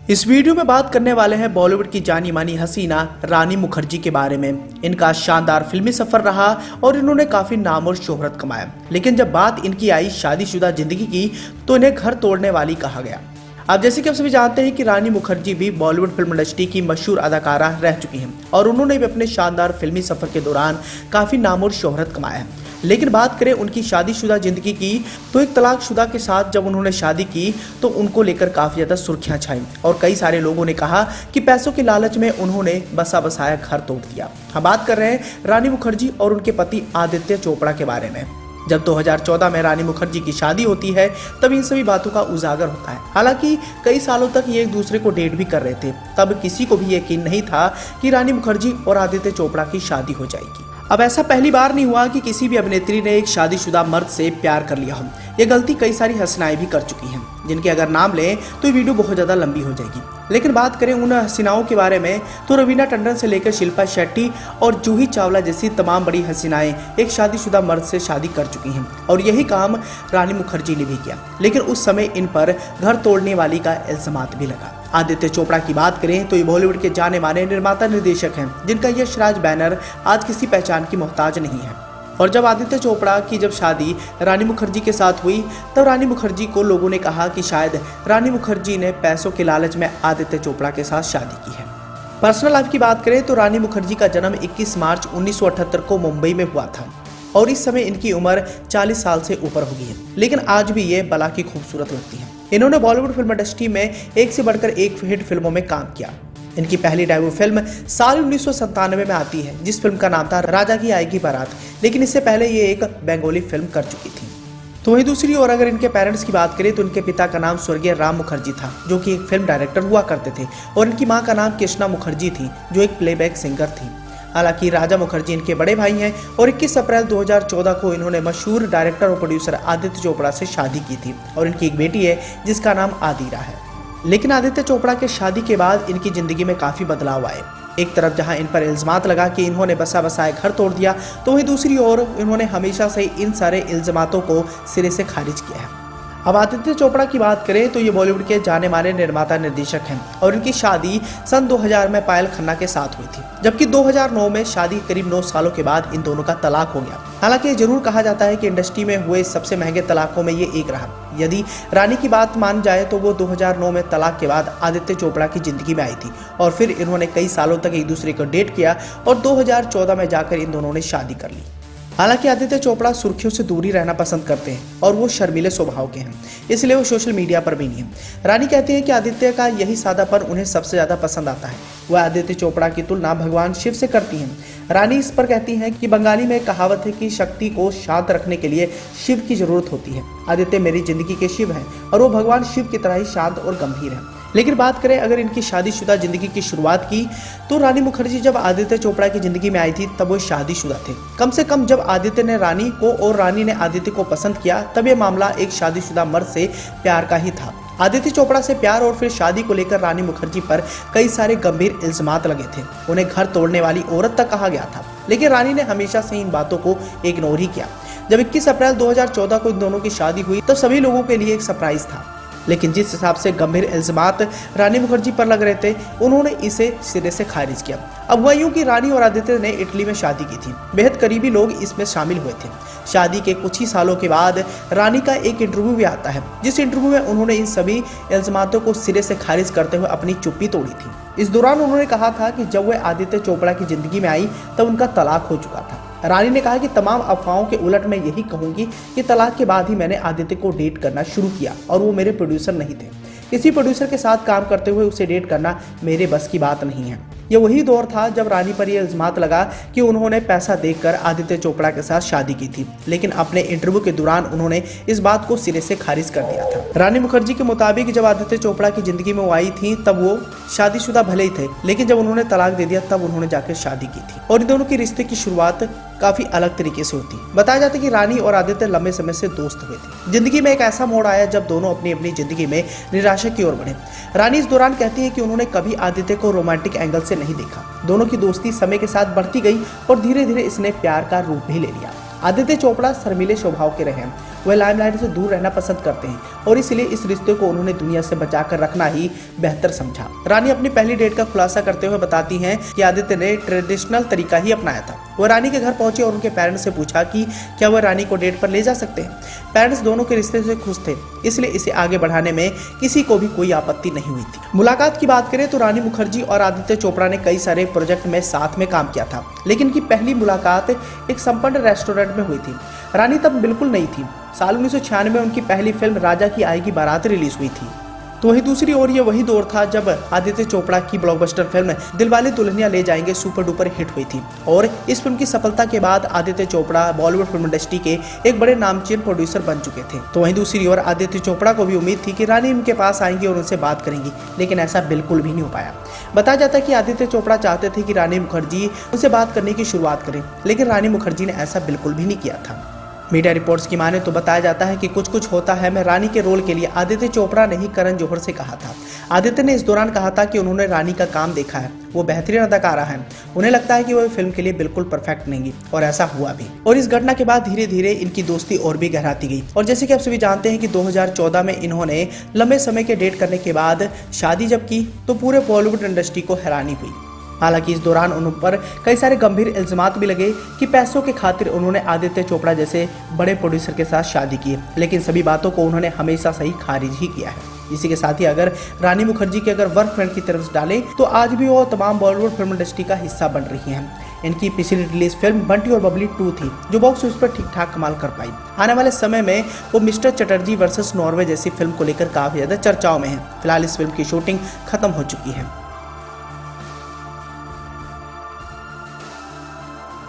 इस वीडियो में बात करने वाले हैं बॉलीवुड की जानी मानी हसीना रानी मुखर्जी के बारे में। इनका शानदार फिल्मी सफर रहा और इन्होंने काफी नाम और शोहरत कमाया, लेकिन जब बात इनकी आई शादीशुदा जिंदगी की तो इन्हें घर तोड़ने वाली कहा गया। अब जैसे कि आप सभी जानते हैं कि रानी मुखर्जी भी बॉलीवुड फिल्म इंडस्ट्री की मशहूर अदाकारा रह चुकी हैं और उन्होंने भी अपने शानदार फिल्मी सफर के दौरान काफी नाम और शोहरत कमाया है। लेकिन बात करें उनकी शादीशुदा जिंदगी की तो एक तलाकशुदा के साथ जब उन्होंने शादी की तो उनको लेकर काफ़ी ज़्यादा सुर्खियां छाई और कई सारे लोगों ने कहा कि पैसों के लालच में उन्होंने बसा बसाया घर तोड़ दिया। हम बात कर रहे हैं रानी मुखर्जी और उनके पति आदित्य चोपड़ा के बारे में। जब 2014 में रानी मुखर्जी की शादी होती है तब इन सभी बातों का उजागर होता है। हालांकि कई सालों तक ये एक दूसरे को डेट भी कर रहे थे, तब किसी को भी यकीन नहीं था कि रानी मुखर्जी और आदित्य चोपड़ा की शादी हो जाएगी। अब ऐसा पहली बार नहीं हुआ कि किसी भी अभिनेत्री ने एक शादीशुदा मर्द से प्यार कर लिया हो। ये गलती कई सारी हसीनाएं भी कर चुकी हैं, जिनकी अगर नाम लें तो ये वीडियो बहुत ज़्यादा लंबी हो जाएगी। लेकिन बात करें उन हसीनाओं के बारे में तो रवीना टंडन से लेकर शिल्पा शेट्टी और जूही चावला जैसी तमाम बड़ी हसीनाएं एक शादीशुदा मर्द से शादी कर चुकी हैं और यही काम रानी मुखर्जी ने भी किया। लेकिन उस समय इन पर घर तोड़ने वाली का इल्जामात भी लगा। आदित्य चोपड़ा की बात करें तो ये बॉलीवुड के जाने माने निर्माता निर्देशक हैं, जिनका यश राज बैनर आज किसी पहचान की मोहताज नहीं है। और जब आदित्य चोपड़ा की जब रानी मुखर्जी के साथ हुई तब रानी मुखर्जी को लोगों ने कहा कि शायद रानी मुखर्जी ने पैसों के लालच में आदित्य चोपड़ा के साथ शादी की है। पर्सनल लाइफ की बात करें तो रानी मुखर्जी का जन्म 21 मार्च 1978 को मुंबई में हुआ था और इस समय इनकी उम्र 40 साल से ऊपर हो गई है, लेकिन आज भी ये बला की खूबसूरत लगती है। इन्होंने बॉलीवुड फिल्म इंडस्ट्री में एक से बढ़कर एक हिट फिल्मों में काम किया। इनकी पहली डेब्यू फिल्म साल 1997 में आती है, जिस फिल्म का नाम था राजा की आएगी बारात, लेकिन इससे पहले ये एक बंगाली फिल्म कर चुकी थी। तो वहीं दूसरी ओर अगर इनके पेरेंट्स की बात करें तो इनके पिता का नाम स्वर्गीय राम मुखर्जी था, जो कि एक फिल्म डायरेक्टर हुआ करते थे, और इनकी मां का नाम कृष्णा मुखर्जी थी, जो एक प्लेबैक सिंगर थी। हालांकि राजा मुखर्जी इनके बड़े भाई हैं और 21 अप्रैल 2014 को इन्होंने मशहूर डायरेक्टर और प्रोड्यूसर आदित्य चोपड़ा से शादी की थी और इनकी एक बेटी है जिसका नाम आदिरा है। लेकिन आदित्य चोपड़ा के शादी के बाद इनकी जिंदगी में काफी बदलाव आए। एक तरफ जहां इन पर इल्जामात लगा कि इन्होंने बसा बसाए घर तोड़ दिया, तो वहीं दूसरी ओर इन्होंने हमेशा से इन सारे इल्जामातों को सिरे से खारिज किया है। अब आदित्य चोपड़ा की बात करें तो ये बॉलीवुड के जाने माने निर्माता निर्देशक हैं और इनकी शादी सन 2000 में पायल खन्ना के साथ हुई थी, जबकि 2009 में शादी करीब 9 सालों के बाद इन दोनों का तलाक हो गया। हालांकि ये जरूर कहा जाता है कि इंडस्ट्री में हुए सबसे महंगे तलाकों में ये एक रहा। यदि रानी की बात मान जाए तो वो 2009 में तलाक के बाद आदित्य चोपड़ा की जिंदगी में आई थी और फिर इन्होंने कई सालों तक एक दूसरे को डेट किया और 2014 में जाकर इन दोनों ने शादी कर ली। हालांकि आदित्य चोपड़ा सुर्खियों से दूरी रहना पसंद करते हैं और वो शर्मीले स्वभाव के हैं, इसलिए वो सोशल मीडिया पर भी नहीं है। रानी कहती है कि आदित्य का यही सादापन उन्हें सबसे ज्यादा पसंद आता है। वह आदित्य चोपड़ा की तुलना भगवान शिव से करती हैं। रानी इस पर कहती हैं कि बंगाली में एक कहावत है कि शक्ति को शांत रखने के लिए शिव की जरूरत होती है। आदित्य मेरी जिंदगी के शिव हैं और वो भगवान शिव की तरह ही शांत और गंभीर है। लेकिन बात करें अगर इनकी शादीशुदा जिंदगी की शुरुआत की तो रानी मुखर्जी जब आदित्य चोपड़ा की जिंदगी में आई थी तब वो शादीशुदा थे। कम से कम जब आदित्य ने रानी को और रानी ने आदित्य को पसंद किया तब ये मामला एक शादीशुदा मर्द से प्यार का ही था। आदित्य चोपड़ा से प्यार और फिर शादी को लेकर रानी मुखर्जी पर कई सारे गंभीर इल्जामात लगे थे। उन्हें घर तोड़ने वाली औरत तक कहा गया था, लेकिन रानी ने हमेशा से इन बातों को इग्नोर ही किया। जब 21 अप्रैल 2014 को इन दोनों की शादी हुई तब सभी लोगों के लिए एक सरप्राइज था, लेकिन जिस हिसाब से गंभीर इल्जामात रानी मुखर्जी पर लग रहे थे उन्होंने इसे सिरे से खारिज किया। अब हुआ यूं कि रानी और आदित्य ने इटली में शादी की थी। बेहद करीबी लोग इसमें शामिल हुए थे। शादी के कुछ ही सालों के बाद रानी का एक इंटरव्यू भी आता है, जिस इंटरव्यू में उन्होंने इन सभी इल्जामातों को सिरे से खारिज करते हुए अपनी चुप्पी तोड़ी थी। इस दौरान उन्होंने कहा था कि जब वह आदित्य चोपड़ा की जिंदगी में आई तब उनका तलाक हो चुका था। रानी ने कहा कि तमाम अफवाहों के उलट मैं यही कहूंगी कि तलाक के बाद ही मैंने आदित्य को डेट करना शुरू किया और वो मेरे प्रोड्यूसर नहीं थे। किसी प्रोड्यूसर के साथ काम करते हुए उसे डेट करना मेरे बस की बात नहीं है। यह वही दौर था जब रानी पर यह इल्जामात लगा कि उन्होंने पैसा देकर आदित्य चोपड़ा के साथ शादी की थी, लेकिन अपने इंटरव्यू के दौरान उन्होंने इस बात को सिरे से खारिज कर दिया था। रानी मुखर्जी के मुताबिक जब आदित्य चोपड़ा की जिंदगी में वो आई थी तब वो शादीशुदा भले ही थे, लेकिन जब उन्होंने तलाक दे दिया तब उन्होंने जाकर शादी की थी और इन दोनों के रिश्ते की शुरुआत काफी अलग तरीके से होती। बताया जाता है कि रानी और आदित्य लंबे समय से दोस्त हुए थे। जिंदगी में एक ऐसा मोड़ आया जब दोनों अपनी अपनी जिंदगी में निराशा की ओर बढ़े। रानी इस दौरान कहती है कि उन्होंने कभी आदित्य को रोमांटिक एंगल से नहीं देखा। दोनों की दोस्ती समय के साथ बढ़ती गई और धीरे धीरे इसने प्यार का रूप भी ले लिया। आदित्य चोपड़ा शर्मीले स्वभाव के रहे वह लाइमलाइट से दूर रहना पसंद करते हैं और इसलिए इस रिश्ते को उन्होंने दुनिया से बचाकर रखना ही बेहतर समझा। रानी अपनी पहली डेट का खुलासा करते हुए बताती हैं कि आदित्य ने ट्रेडिशनल तरीका ही अपनाया था। वह रानी के घर पहुंचे और उनके पेरेंट्स से पूछा कि क्या वह रानी को डेट पर ले जा सकते हैं। पेरेंट्स दोनों के रिश्ते से खुश थे, इसलिए इसे आगे बढ़ाने में किसी को भी कोई आपत्ति नहीं हुई थी। मुलाकात की बात करें तो रानी मुखर्जी और आदित्य चोपड़ा ने कई सारे प्रोजेक्ट में साथ में काम किया था, लेकिन इनकी पहली मुलाकात एक संपन्न रेस्टोरेंट में हुई थी। रानी तब बिल्कुल नई थी। साल 1996 में उनकी पहली फिल्म राजा की आएगी बारात रिलीज हुई थी। तो वहीं दूसरी ओर ये वही दौर था जब आदित्य चोपड़ा की ब्लॉकबस्टर फिल्म दिलवाले दुल्हनिया ले जाएंगे सुपर डुपर हिट हुई थी और इस फिल्म की सफलता के बाद आदित्य चोपड़ा बॉलीवुड फिल्म इंडस्ट्री के एक बड़े नामचीन प्रोड्यूसर बन चुके थे। तो वहीं दूसरी ओर आदित्य चोपड़ा को भी उम्मीद थी कि रानी उनके पास आएंगी और उनसे बात करेंगी, लेकिन ऐसा बिल्कुल भी नहीं हो पाया। बताया जाता है कि आदित्य चोपड़ा चाहते थे कि रानी मुखर्जी उनसे बात करने की शुरुआत करें, लेकिन रानी मुखर्जी ने ऐसा बिल्कुल भी नहीं किया था। मीडिया रिपोर्ट्स की माने तो बताया जाता है कि कुछ कुछ होता है मैं रानी के रोल के लिए आदित्य चोपड़ा ने ही करण जौहर से कहा था। आदित्य ने इस दौरान कहा था कि उन्होंने रानी का काम देखा है, वो बेहतरीन अदाकारा है, उन्हें लगता है कि वो फिल्म के लिए बिल्कुल परफेक्ट नहीं, और ऐसा हुआ भी। और इस घटना के बाद धीरे धीरे इनकी दोस्ती और भी गहराती गई और जैसे कि आप सभी जानते हैं कि 2014 में इन्होंने लंबे समय के डेट करने के बाद शादी जब की तो पूरे बॉलीवुड इंडस्ट्री को हैरानी हुई। हालांकि इस दौरान उन पर कई सारे गंभीर इल्जामात भी लगे कि पैसों के खातिर उन्होंने आदित्य चोपड़ा जैसे बड़े प्रोड्यूसर के साथ शादी की, लेकिन सभी बातों को उन्होंने हमेशा सही खारिज ही किया है। इसी के साथ ही अगर रानी मुखर्जी के अगर वर्क फ्रेंड की तरफ डालें तो आज भी वो तमाम बॉलीवुड फिल्म इंडस्ट्री का हिस्सा बन रही हैं। इनकी पिछली रिलीज फिल्म बंटी और बबली 2 थी जो बॉक्स ऑफिस पर ठीक ठाक कमाल कर पाई। आने वाले समय में वो मिस्टर चटर्जी वर्सेस नॉर्वे जैसी फिल्म को लेकर काफी ज्यादा चर्चाओं में है। फिलहाल इस फिल्म की शूटिंग खत्म हो चुकी है।